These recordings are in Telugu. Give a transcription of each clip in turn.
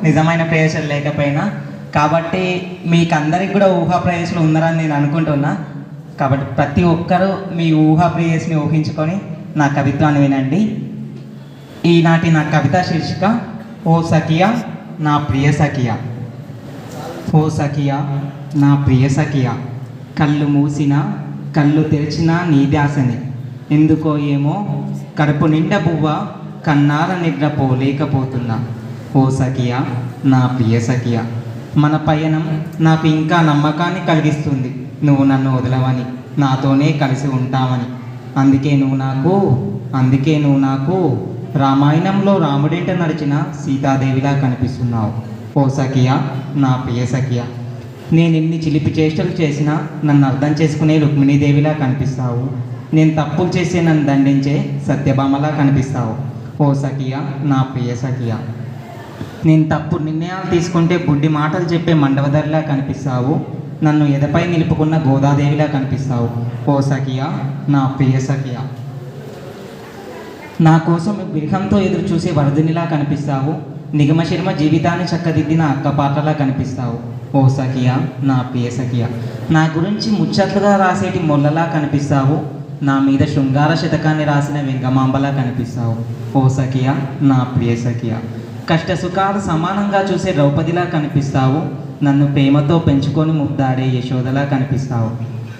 నిజమైన ప్రేయసులు లేకపోయినా. కాబట్టి మీకు అందరికి కూడా ఊహా ప్రేయసులు ఉన్నారని నేను అనుకుంటున్నా. కాబట్టి ప్రతి ఒక్కరూ మీ ఊహా ప్రేయస్ని ఊహించుకొని నా కవిత్వాన్ని వినండి. ఈనాటి నా కవిత శీర్షిక ఓ సఖియా నా ప్రియ సఖియా. ఓ సఖియా నా ప్రియ సఖియా, కళ్ళు మూసిన కళ్ళు తెరిచిన నీ ధ్యాసని, ఎందుకో ఏమో కడుపు నిండా బువ్వ కన్నార నిద్రపోలేకపోతున్నా. ఓ సఖియా నా ప్రియ సఖియా, మన పయనం నాకు ఇంకా నమ్మకాన్ని కలిగిస్తుంది. నువ్వు నన్ను వదలవని, నాతోనే కలిసి ఉంటావని. అందుకే నువ్వు నాకు రామాయణంలో రాముడింట నడిచిన సీతాదేవిలా కనిపిస్తున్నావు. ఓ సఖియా నా ప్రియ సఖియా, నేను ఎన్ని చిలిపి చేష్టలు చేసినా నన్ను అర్థం చేసుకునే రుక్మిణీదేవిలా కనిపిస్తావు. నేను తప్పులు చేసే నన్ను దండించే సత్యభామలా కనిపిస్తావు. ఓ సఖియా నా ప్రియ సఖియా, నేను తప్పుడు నిర్ణయాలు తీసుకుంటే బుడ్డి మాటలు చెప్పే మండవదరిలా కనిపిస్తావు. నన్ను ఎదపై నిలుపుకున్న గోదాదేవిలా కనిపిస్తావు. ఓ సఖియా నా ప్రియ సఖియా, నా కోసం విరహంతో ఎదురు చూసే వరదినిలా కనిపిస్తావు. నిగమశర్మ జీవితాన్ని చక్కదిద్దిన అక్కపాటలా కనిపిస్తావు. ఓ సఖియా నా ప్రియ సఖియా, నా గురించి ముచ్చట్లుగా రాసేటి మొల్లలా కనిపిస్తావు. నా మీద శృంగార శతకాన్ని రాసిన వెంగమాంబలా కనిపిస్తావు. ఓ సఖియా నా ప్రియ సఖియా, కష్ట సుఖాలు సమానంగా చూసే ద్రౌపదిలా కనిపిస్తావు. నన్ను ప్రేమతో పెంచుకొని ముద్దాడే యశోదలా కనిపిస్తావు.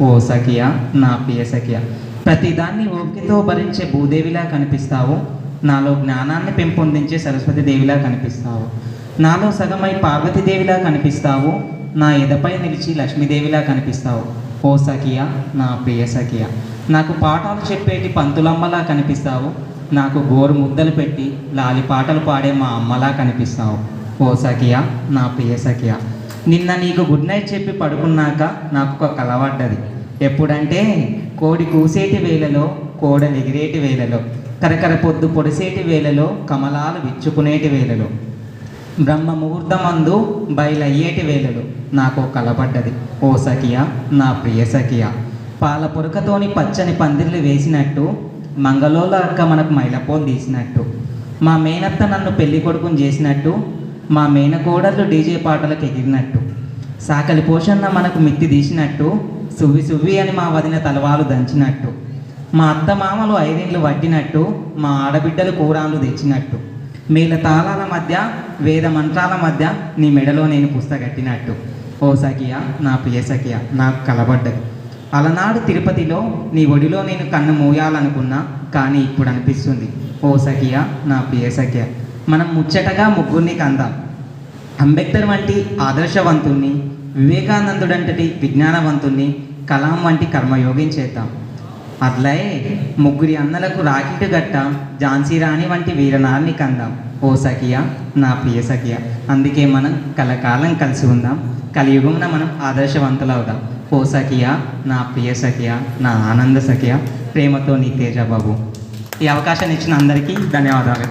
ఓ సఖియా నా ప్రియ సఖియా, ప్రతిదాన్ని ఓపికతో భరించే భూదేవిలా కనిపిస్తావు. నాలో జ్ఞానాన్ని పెంపొందించే సరస్వతి దేవిలా కనిపిస్తావు. నాలో సగమై పార్వతీదేవిలా కనిపిస్తావు. నా ఎదపై నిలిచి లక్ష్మీదేవిలా కనిపిస్తావు. ఓ సఖియా నా ప్రియ సఖియా, నాకు పాఠాలు చెప్పేటి పంతులమ్మలా కనిపిస్తావు. నాకు గోరు ముద్దలు పెట్టి లాలి పాటలు పాడే మా అమ్మలా కనిపిస్తావు. ఓ సఖియా నా ప్రియ సఖియా, నిన్న నీకు గుడ్ నైట్ చెప్పి పడుకున్నాక నాకు ఒక కల పడ్డది. ఎప్పుడంటే కోడి కూసేటి వేళలో, కోడలు ఎగిరేటి వేళలో, కరకర పొద్దు పొడిసేటి వేళలో, కమలాలు విచ్చుకునేటి వేళలో, బ్రహ్మ ముహూర్తమందు బయలయ్యేటి వేళలో నాకు కలపడ్డది. ఓ సఖియా నా ప్రియ సఖియా, పాల పొరకతోని పచ్చని పందిర్లు వేసినట్టు, మంగళోల అక్క మనకు మైలపోలు తీసినట్టు, మా మేనత్త నన్ను పెళ్లి కొడుకుని చేసినట్టు, మా మేనకోడళ్ళు డీజే పాటలకు ఎగిరినట్టు, సాకలి పోషణ మనకు మిత్తి తీసినట్టు, సువ్వి సువ్వి అని మా వదిన తలవాలు దంచినట్టు, మా అత్త మామలు ఐదేళ్ళు వడ్డినట్టు, మా ఆడబిడ్డలు కూరాలు తెచ్చినట్టు, మేళ తాళాల మధ్య వేద మంత్రాల మధ్య నీ మెడలో నేను పుస్తకట్టినట్టు. ఓ సఖియా నా ప్రియ సఖియా, నాకు కలబడ్డది. అలనాడు తిరుపతిలో నీ ఒడిలో నేను కన్ను మూయాలనుకున్నా, కానీ ఇప్పుడు అనిపిస్తుంది. ఓ సఖియా నా ప్రియ సఖియా, మనం ముచ్చటగా ముగ్గురిని కందాం. అంబేద్కర్ వంటి ఆదర్శవంతుణ్ణి, వివేకానందుడంతటి విజ్ఞానవంతుణ్ణి, కలాం వంటి కర్మయోగిని చేద్దాం. అట్లే ముగ్గురి అన్నలకు రాకెట్ గట్ట ఝాన్సీ రాణి వంటి వీరనారిని కందాం. ఓ సఖియా నా ప్రియ సఖియా, అందుకే మనం కలకాలం కలిసి ఉందాం. కలియుగమున మనం ఆదర్శవంతులవుదాం. ఓ సఖియా నా ప్రియ సఖియా, నా ఆనంద సఖియా, ప్రేమతో నీ తేజ బాబు. ఈ అవకాశాన్ని ఇచ్చిన అందరికీ ధన్యవాదాలు.